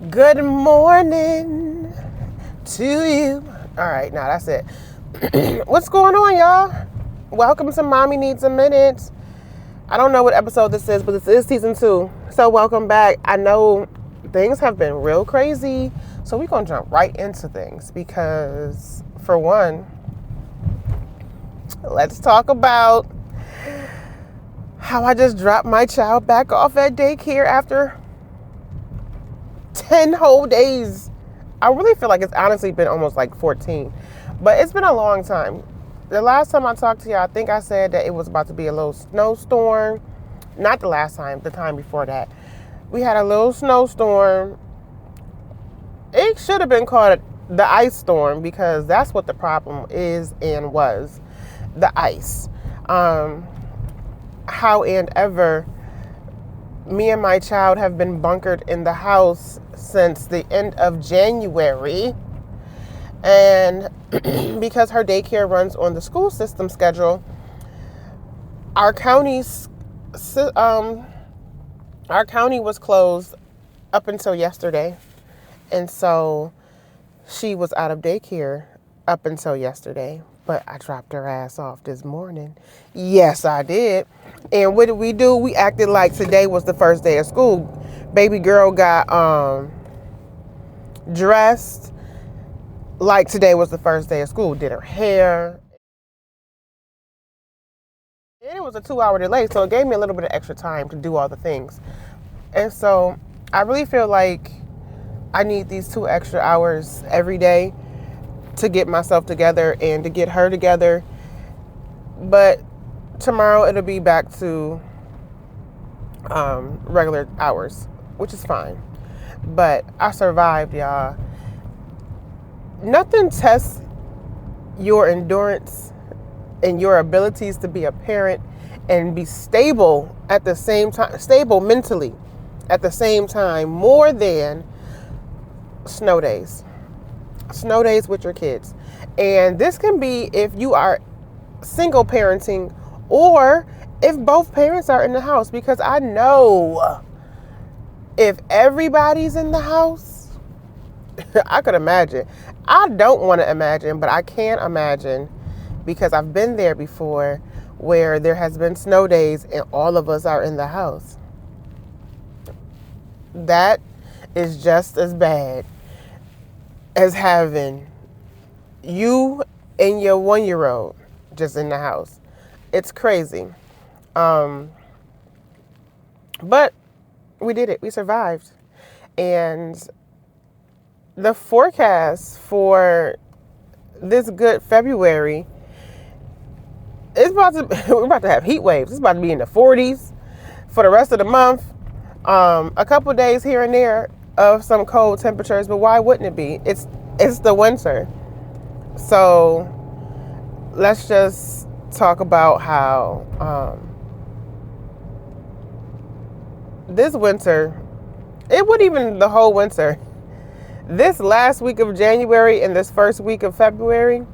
Good morning to you. All right, now that's it. What's going on, y'all? Welcome to Mommy Needs a Minute. I don't know what episode this is, but this is season 2. So welcome back. I know things have been real crazy, so we're going to jump right into things because, for one, let's talk about how I just dropped my child back off at daycare after 10 whole days. I really feel like it's honestly been almost like 14, but it's been a long time. The last time I talked to you, I think I said that it was about to be a little snowstorm. Not the last time, the time before that. We had a little snowstorm. It should have been called the ice storm because that's what the problem is and was. The ice. However, me and my child have been bunkered in the house since the end of January. And because her daycare runs on the school system schedule, our county was closed up until yesterday. And so she was out of daycare up until yesterday. But I dropped her ass off this morning. Yes, I did. And what did we do? We acted like today was the first day of school. Baby girl got dressed like today was the first day of school. Did her hair. And it was a 2-hour delay, so it gave me a little bit of extra time to do all the things. And so I really feel like I need these 2 extra hours every day to get myself together and to get her together. But tomorrow it'll be back to regular hours, which is fine. But I survived, y'all. Nothing tests your endurance and your abilities to be a parent and be stable at the same time, stable mentally at the same time, more than snow days. Snow days with your kids. And this can be if you are single parenting or if both parents are in the house, because I know if everybody's in the house, I could imagine. I don't want to imagine, but I can imagine because I've been there before where there has been snow days and all of us are in the house. That is just as bad as having you and your 1-year-old just in the house. It's crazy. But we did it. We survived. And the forecast for this good February is we're about to have heat waves. It's about to be in the 40s for the rest of the month. A couple of days here and there of some cold temperatures, but why wouldn't it be? It's the winter. So let's just talk about how this winter, it wasn't even the whole winter. This last week of January and this first week of February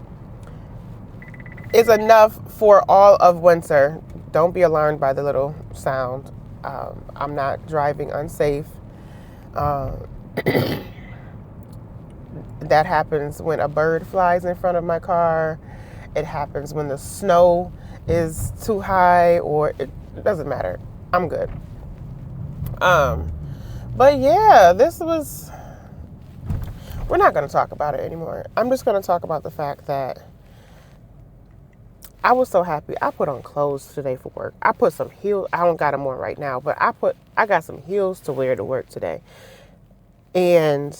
is enough for all of winter. Don't be alarmed by the little sound. I'm not driving unsafe. That happens when a bird flies in front of my car. It happens when the snow is too high, or it doesn't matter. I'm good. But yeah, we're not going to talk about it anymore. I'm just going to talk about the fact that I was so happy. I put on clothes today for work. I put some heels. I don't got them on right now, but I got some heels to wear to work today. And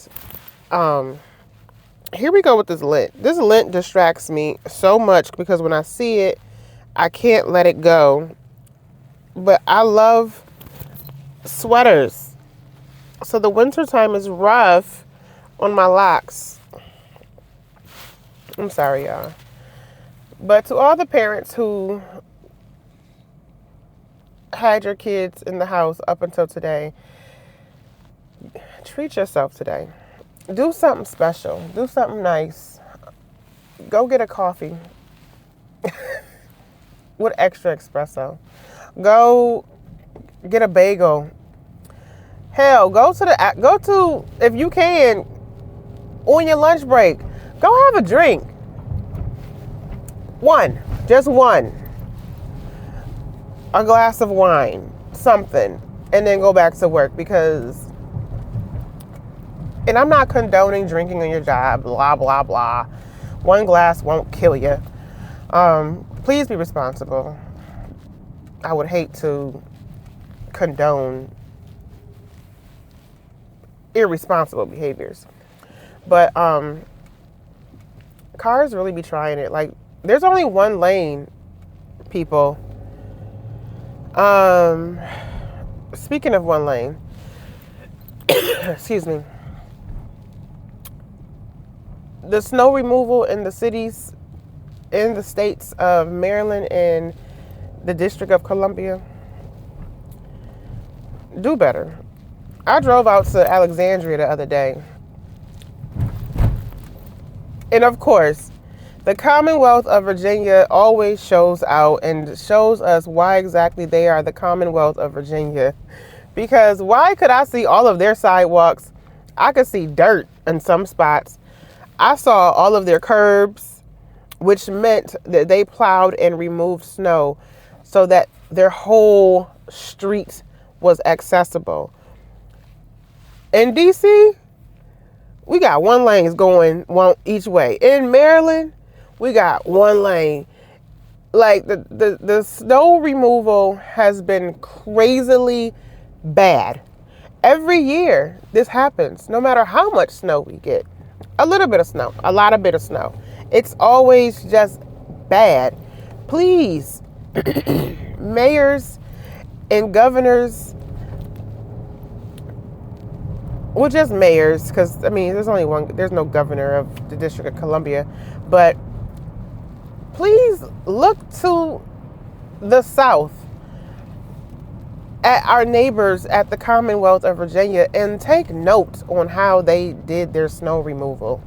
here we go with this lint. This lint distracts me so much because when I see it, I can't let it go. But I love sweaters. So the winter time is rough on my locks. I'm sorry, y'all. But to all the parents who had your kids in the house up until today, treat yourself today. Do something special. Do something nice. Go get a coffee with extra espresso. Go get a bagel. Hell, go to, if you can, on your lunch break, go have a drink. Just one. A glass of wine, something, and then go back to work because, and I'm not condoning drinking on your job, blah, blah, blah. One glass won't kill you. Please be responsible. I would hate to condone irresponsible behaviors. But cars really be trying it. Like, there's only one lane, people. Speaking of one lane, excuse me. The snow removal in the cities, in the states of Maryland and the District of Columbia, do better. I drove out to Alexandria the other day. And of course, the Commonwealth of Virginia always shows out and shows us why exactly they are the Commonwealth of Virginia. Because why could I see all of their sidewalks? I could see dirt in some spots. I saw all of their curbs, which meant that they plowed and removed snow so that their whole street was accessible. In DC, we got one lane going one each way. In Maryland, we got one lane. Like the snow removal has been crazily bad. Every year this happens, no matter how much snow we get. A little bit of snow, a lot of bit of snow. It's always just bad. Please, mayors and governors, well, just mayors, because, I mean, there's no governor of the District of Columbia, but please look to the South at our neighbors at the Commonwealth of Virginia and take note on how they did their snow removal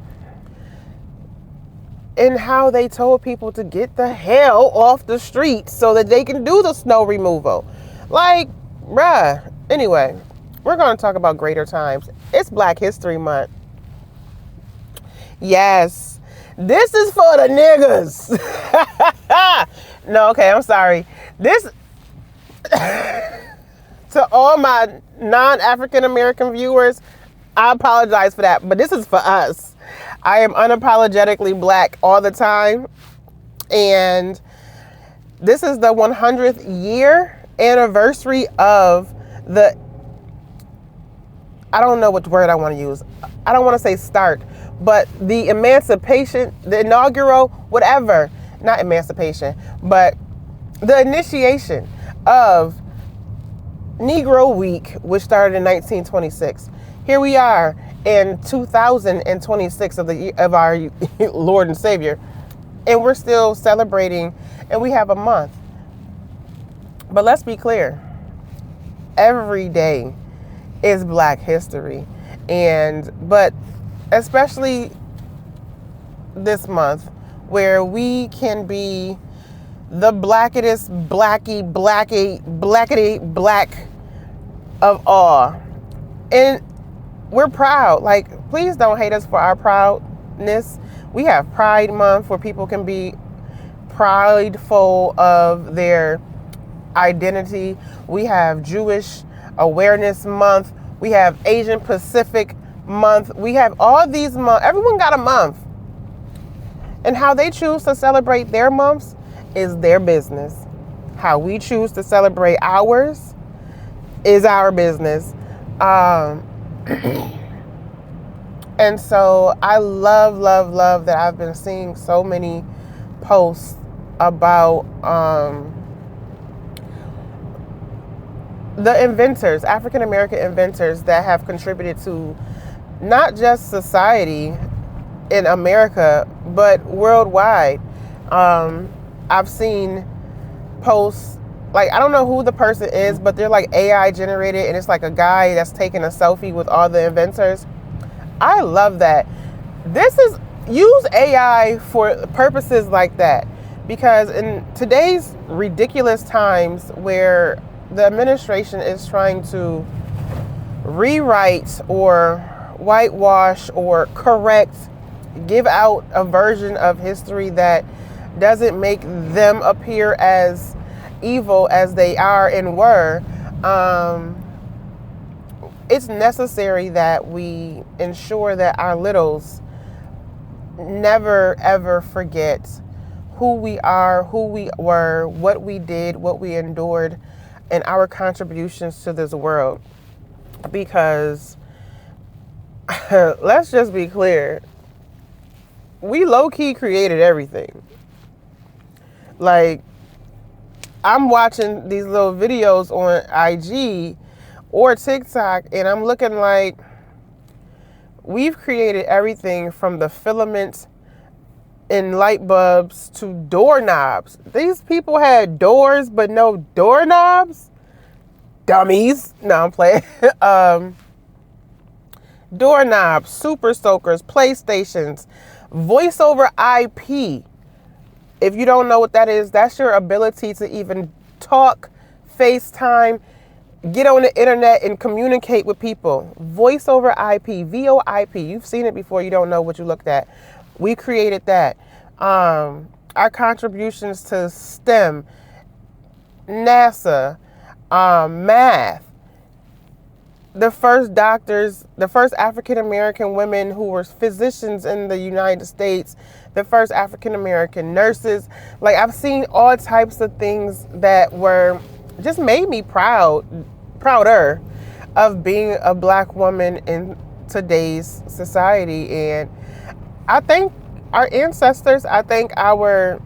and how they told people to get the hell off the streets so that they can do the snow removal. Like, bruh. Anyway, we're going to talk about greater times. It's Black History Month. Yes, this is for the niggas. No, okay, I'm sorry. This... To all my non-African American viewers, I apologize for that, but this is for us. I am unapologetically Black all the time, and this is the 100th year anniversary of the, I don't know what word I want to use. I don't want to say start, but the emancipation, the inaugural, whatever, not emancipation, but the initiation of Negro Week, which started in 1926. Here we are in 2026 of our Lord and Savior, and we're still celebrating, and we have a month. But let's be clear, every day is Black history, but especially this month, where we can be the blackest, blackity black of all. And we're proud. Like, please don't hate us for our proudness. We have Pride Month where people can be prideful of their identity. We have Jewish Awareness Month. We have Asian Pacific Month. We have all these months. Everyone got a month. And how they choose to celebrate their months is their business. How we choose to celebrate ours is our business. And so I love that I've been seeing so many posts about the inventors, African American inventors that have contributed to not just society in America, but worldwide. I've seen posts, like, I don't know who the person is, but they're like AI generated, and it's like a guy that's taking a selfie with all the inventors. I love that. Use AI for purposes like that, because in today's ridiculous times where the administration is trying to rewrite or whitewash or correct, give out a version of history that doesn't make them appear as evil as they are and were. It's necessary that we ensure that our littles never ever forget who we are, who we were, what we did, what we endured, and our contributions to this world. Because let's just be clear, we low-key created everything. Like, I'm watching these little videos on IG or TikTok, and I'm looking like we've created everything from the filaments in light bulbs to doorknobs. These people had doors, but no doorknobs. Dummies. No, I'm playing. Doorknobs, super soakers, PlayStations, voice over IP. If you don't know what that is, that's your ability to even talk, FaceTime, get on the internet and communicate with people. Voice over IP, VoIP. You've seen it before. You don't know what you looked at. We created that. Our contributions to STEM, NASA, math. The first doctors, the first African-American women who were physicians in the United States, the first African-American nurses. Like, I've seen all types of things that were just made me prouder of being a Black woman in today's society. And I thank our ancestors, I thank our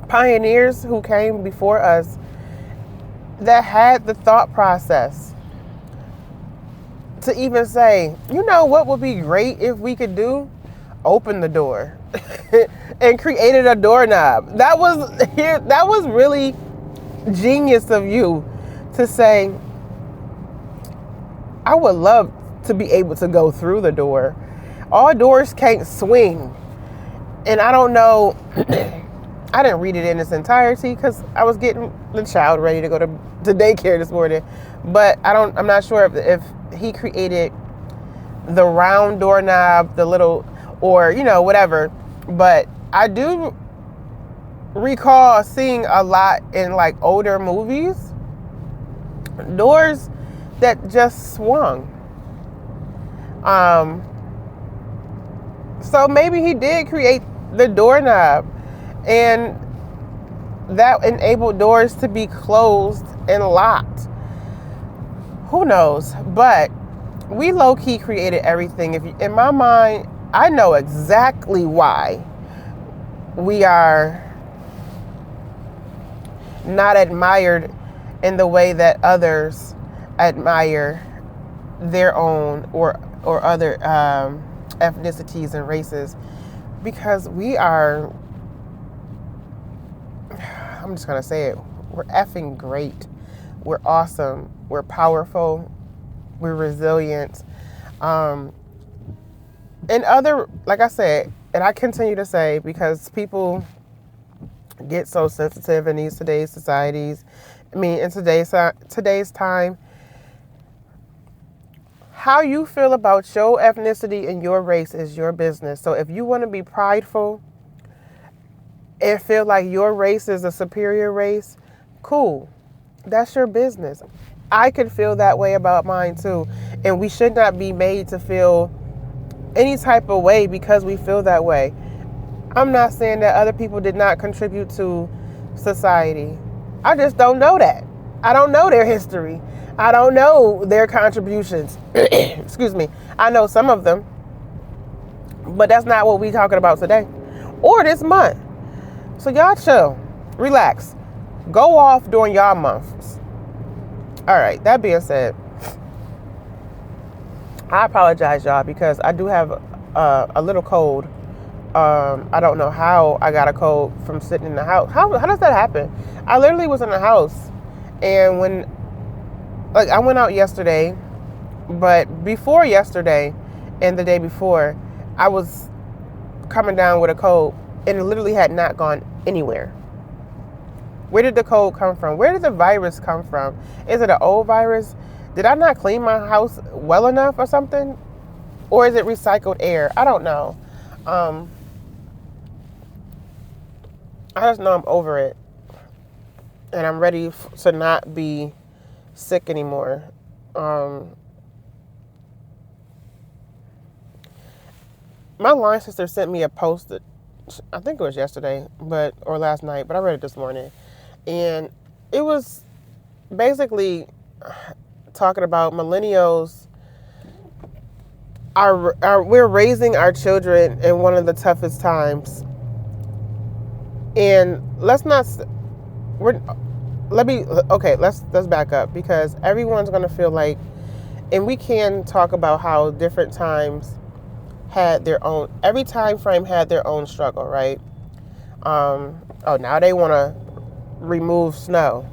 pioneers who came before us that had the thought process to even say, you know what would be great if we could do? Open the door and created a doorknob. That was really genius of you to say, I would love to be able to go through the door. All doors can't swing. And I don't know, I didn't read it in its entirety because I was getting the child ready to go to daycare this morning. But I'm not sure if he created the round doorknob, the little, or, whatever. But I do recall seeing a lot in like older movies, doors that just swung. So maybe he did create the doorknob, and that enabled doors to be closed and locked. Who knows? But we low-key created everything. In my mind, I know exactly why we are not admired in the way that others admire their own or other ethnicities and races, because we are, I'm just gonna say it, we're effing great. We're awesome. We're powerful. We're resilient. And like I said, and I continue to say, because people get so sensitive in today's societies. I mean, in today's time, how you feel about your ethnicity and your race is your business. So if you want to be prideful and feel like your race is a superior race, cool. That's your business. I could feel that way about mine too. And we should not be made to feel any type of way because we feel that way. I'm not saying that other people did not contribute to society. I just don't know that. I don't know their history. I don't know their contributions. Excuse me. I know some of them, but that's not what we're talking about today or this month. So y'all chill, relax, go off during y'all months. All right, that being said, I apologize, y'all, because I do have a little cold. I don't know how I got a cold from sitting in the house. How does that happen? I literally was in the house, and I went out yesterday, but before yesterday and the day before, I was coming down with a cold, and it literally had not gone anywhere. Where did the cold come from? Where did the virus come from? Is it an old virus? Did I not clean my house well enough or something? Or is it recycled air? I don't know. Um, I just know I'm over it. And I'm ready to not be sick anymore. Um, my line sister sent me a post that I think it was yesterday, or last night, but I read it this morning. And it was basically talking about millennials we're raising our children in one of the toughest times. And let's not we're let me okay, let's back up, because everyone's going to feel like, and we can talk about how different times had their own, every time frame had their own struggle, right? Now they want to remove snow.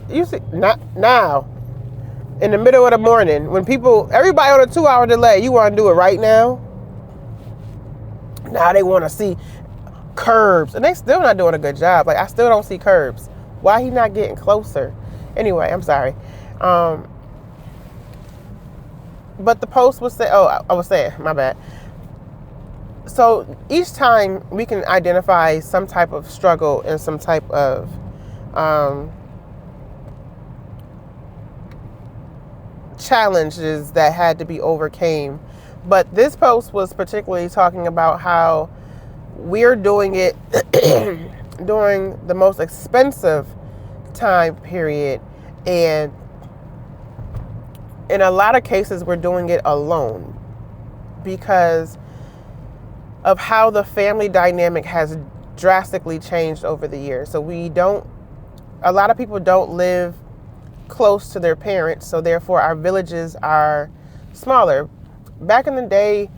You see, not now, in the middle of the morning, when everybody on a 2-hour delay, you want to do it right now? Now they want to see curbs, and they still not doing a good job. Like, I still don't see curbs. Why he not getting closer? Anyway, I'm sorry. But the post was saying, I was saying, my bad. So each time we can identify some type of struggle and some type of challenges that had to be overcame. But this post was particularly talking about how we're doing it during the most expensive time period, and in a lot of cases we're doing it alone because of how the family dynamic has drastically changed over the years. So a lot of people don't live close to their parents, so therefore our villages are smaller. Back in the day,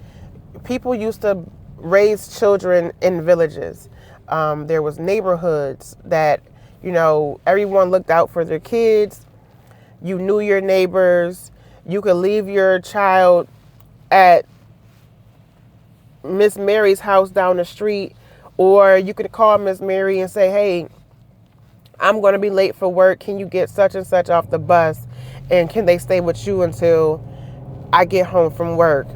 people used to raise children in villages. There was neighborhoods that, everyone looked out for their kids. You knew your neighbors. You could leave your child at Miss Mary's house down the street, or you could call Miss Mary and say, hey, I'm going to be late for work. Can you get such and such off the bus? And can they stay with you until I get home from work?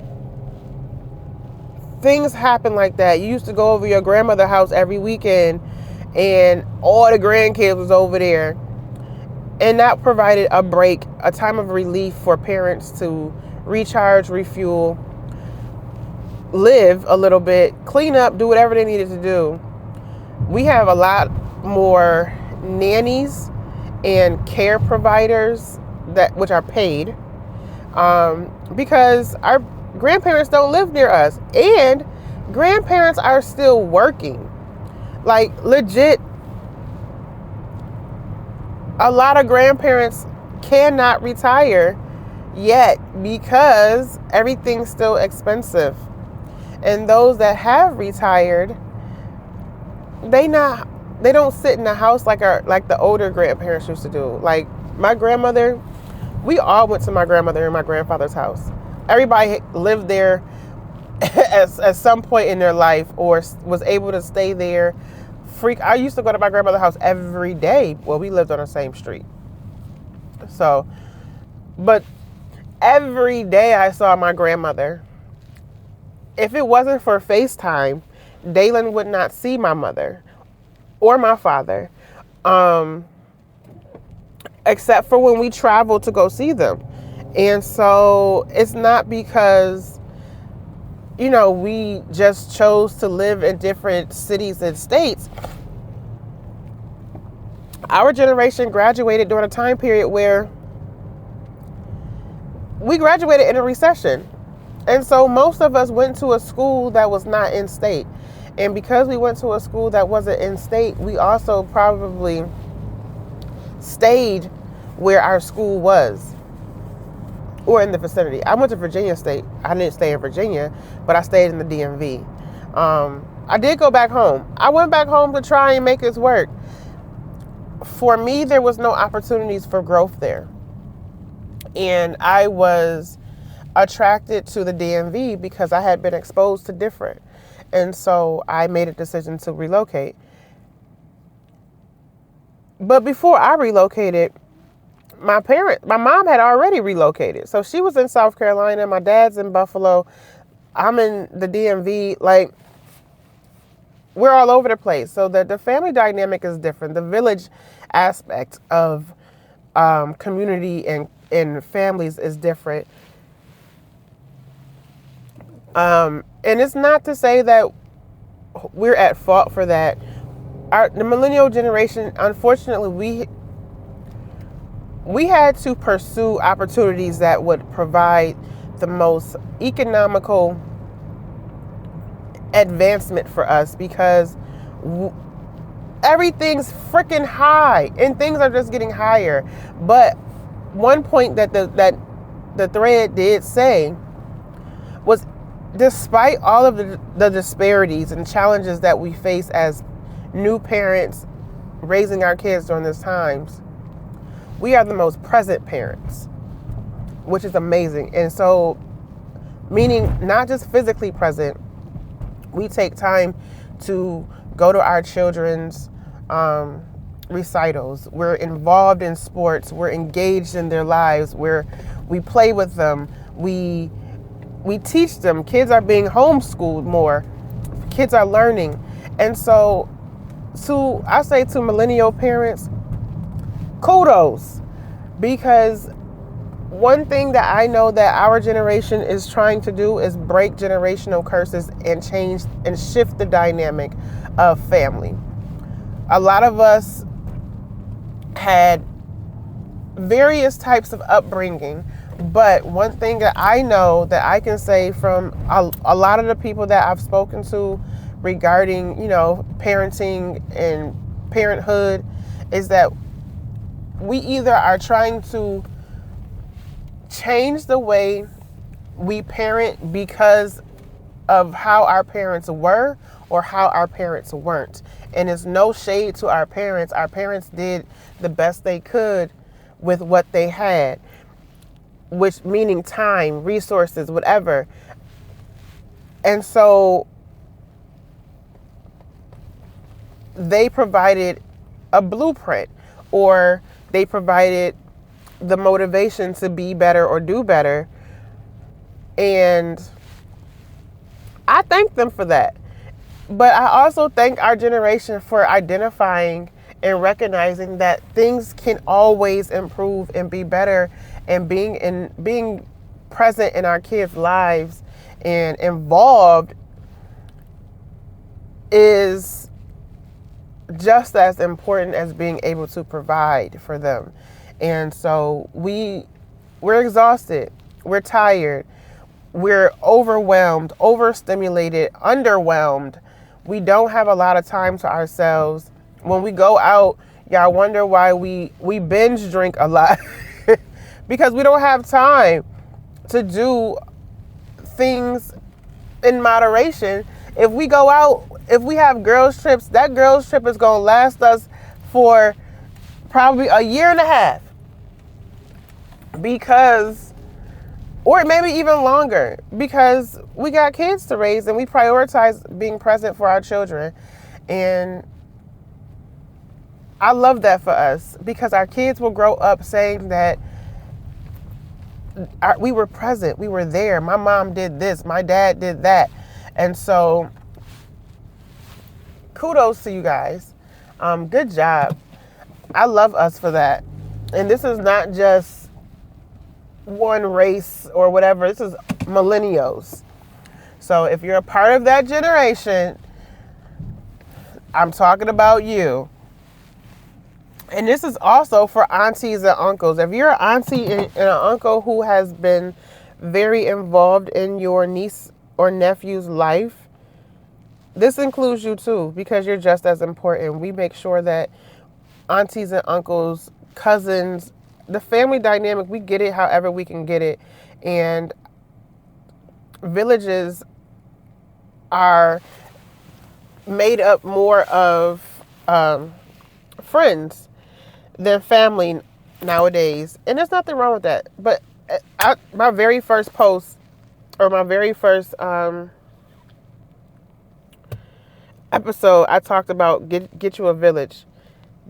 Things happen like that. You used to go over your grandmother's house every weekend, and all the grandkids was over there. And that provided a break, a time of relief for parents to recharge, refuel, live a little bit, clean up, do whatever they needed to do. We have a lot more nannies and care providers which are paid, because our grandparents don't live near us, and grandparents are still working. Like, legit, a lot of grandparents cannot retire yet because everything's still expensive. And those that have retired, they don't sit in the house like the older grandparents used to do. Like, my grandmother, we all went to my grandmother and my grandfather's house. Everybody lived there at some point in their life, or was able to stay there. I used to go to my grandmother's house every day. Well, we lived on the same street. So, but every day I saw my grandmother. If it wasn't for FaceTime, Dalen would not see my mother or my father, except for when we traveled to go see them. And so it's not because, we just chose to live in different cities and states. Our generation graduated during a time period where we graduated in a recession. And so most of us went to a school that was not in state. And because we went to a school that wasn't in state, we also probably stayed where our school was, or in the vicinity. I went to Virginia State. I didn't stay in Virginia, but I stayed in the DMV. I did go back home. I went back home to try and make this work. For me, there was no opportunities for growth there. And I was attracted to the DMV because I had been exposed to different. And so I made a decision to relocate. But before I relocated, my mom had already relocated. So she was in South Carolina. My dad's in Buffalo. I'm in the DMV. Like, we're all over the place. So the family dynamic is different. The village aspect of community and families is different. And it's not to say that we're at fault for that. The millennial generation, unfortunately, we had to pursue opportunities that would provide the most economical advancement for us, because everything's freaking high and things are just getting higher. But one point that the thread did say was, despite all of the disparities and challenges that we face as new parents raising our kids during these times, we are the most present parents, which is amazing. And so, meaning not just physically present, we take time to go to our children's recitals. We're involved in sports. We're engaged in their lives. We play with them. We teach them. Kids are being homeschooled more. Kids are learning. And so, I say to millennial parents, kudos, because one thing that I know that our generation is trying to do is break generational curses and change and shift the dynamic of family. A lot of us had various types of upbringing, but one thing that I know that I can say from a lot of the people that I've spoken to regarding, parenting and parenthood, is that we either are trying to change the way we parent because of how our parents were or how our parents weren't. And it's no shade to our parents. Our parents did the best they could with what they had, which meaning time, resources, whatever. And so they provided a blueprint, or they provided the motivation to be better or do better. And I thank them for that. But I also thank our generation for identifying and recognizing that things can always improve and be better, and being present in our kids' lives and involved is just as important as being able to provide for them. And so we're exhausted, we're tired, we're overwhelmed, overstimulated, underwhelmed. We don't have a lot of time to ourselves. When we go out, y'all wonder why we binge drink a lot because we don't have time to do things in moderation. If we go out, if we have girls trips, that girls trip is going to last us for probably a year and a half, because, or maybe even longer, because we got kids to raise and we prioritize being present for our children. And I love that for us, because our kids will grow up saying that we were present, we were there, my mom did this, my dad did that. And so kudos to you guys. Good job. I love us for that. And this is not just one race or whatever. This is millennials. So if you're a part of that generation, I'm talking about you. And this is also for aunties and uncles. If you're an auntie and an uncle who has been very involved in your niece or nephew's life, this includes you too, because you're just as important. We make sure that aunties and uncles, cousins, the family dynamic, we get it however we can get it. And villages are made up more of friends than family nowadays. And there's nothing wrong with that. But my very first post, or my very first episode, I talked about get you a village.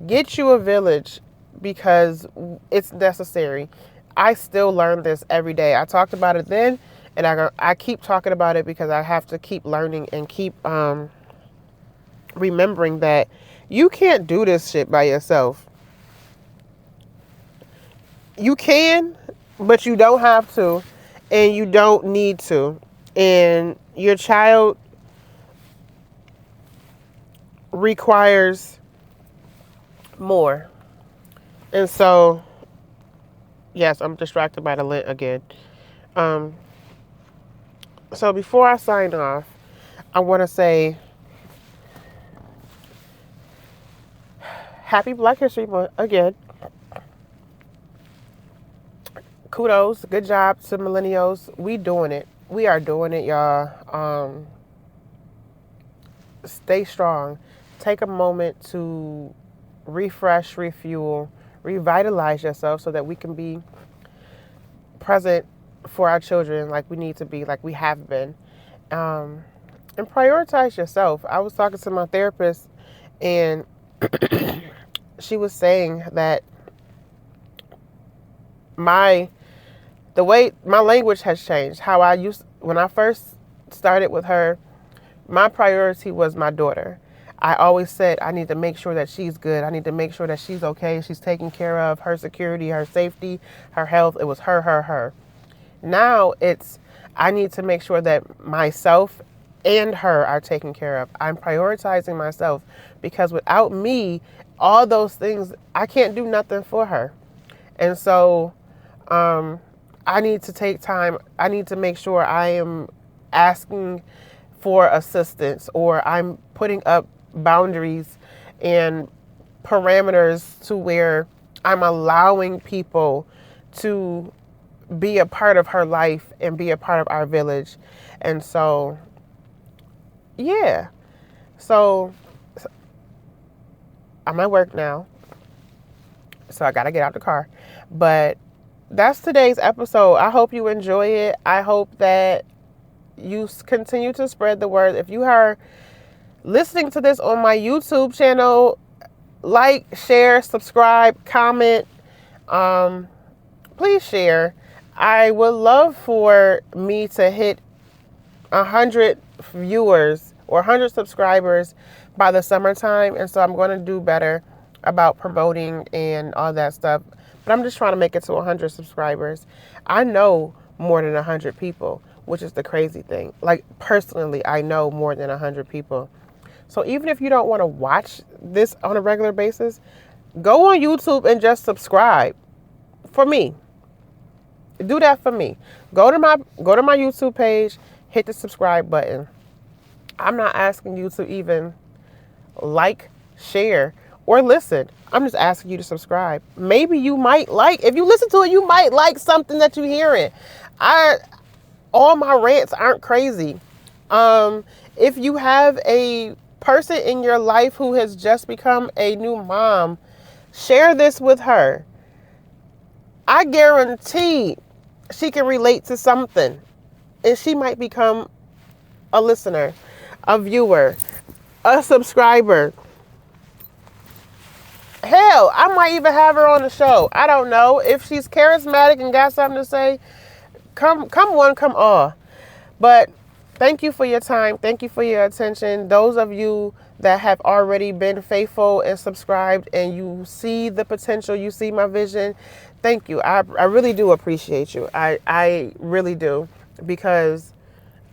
Get you a village, because it's necessary. I still learn this every day. I talked about it then, and I keep talking about it because I have to keep learning and keep remembering that you can't do this shit by yourself. You can, but you don't have to, and you don't need to. And your child requires more. And so, yes, I'm distracted by the lint again. So before I sign off, I want to say happy Black History Month again. Kudos, good job to millennials. We doing it. We are doing it, y'all. Stay strong. Take a moment to refresh, refuel, revitalize yourself so that we can be present for our children like we need to be, like we have been. And prioritize yourself. I was talking to my therapist, and she was saying that the way my language has changed. How when I first started with her, my priority was my daughter. I always said, I need to make sure that she's good. I need to make sure that she's okay. She's taken care of, her security, her safety, her health. It was her. Now I need to make sure that myself and her are taken care of. I'm prioritizing myself because without me, all those things, I can't do nothing for her. And so, I need to take time. I need to make sure I am asking for assistance, or I'm putting up boundaries and parameters to where I'm allowing people to be a part of her life and be a part of our village. And so, yeah. So I'm at work now, so I gotta get out the car. But that's today's episode. I hope you enjoy it. I hope that you continue to spread the word. If you are listening to this on my YouTube channel, like, share, subscribe, comment. Please share. I would love for me to hit 100 viewers or 100 subscribers by the summertime. And so I'm going to do better about promoting and all that stuff. But I'm just trying to make it to 100 subscribers. I know more than 100 people, which is the crazy thing. Like, personally, I know more than 100 people. So even if you don't want to watch this on a regular basis, go on YouTube and just subscribe for me. Do that for me. Go to my YouTube page, hit the subscribe button. I'm not asking you to even like, share, or listen. I'm just asking you to subscribe. Maybe you might like, if you listen to it, you might like something that you're hearing. All my rants aren't crazy. If you have a person in your life who has just become a new mom, share this with her. I guarantee she can relate to something, and she might become a listener, a viewer, a subscriber. Hell, I might even have her on the show. I don't know. If she's charismatic and got something to say, come one, come all. But thank you for your time. Thank you for your attention. Those of you that have already been faithful and subscribed, and you see the potential, you see my vision, thank you. I really do appreciate you. I really do, because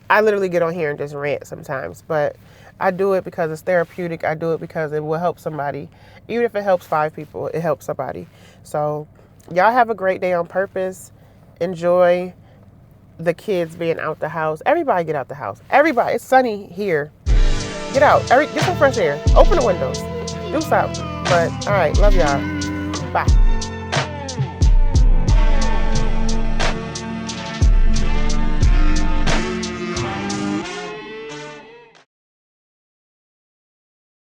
I literally get on here and just rant sometimes. But I do it because it's therapeutic. I do it because it will help somebody. Even if it helps 5 people, it helps somebody. So y'all have a great day on purpose. Enjoy the kids being out the house. Everybody get out the house. Everybody. It's sunny here. Get out. Get some fresh air. Open the windows. Do something. But all right. Love y'all. Bye.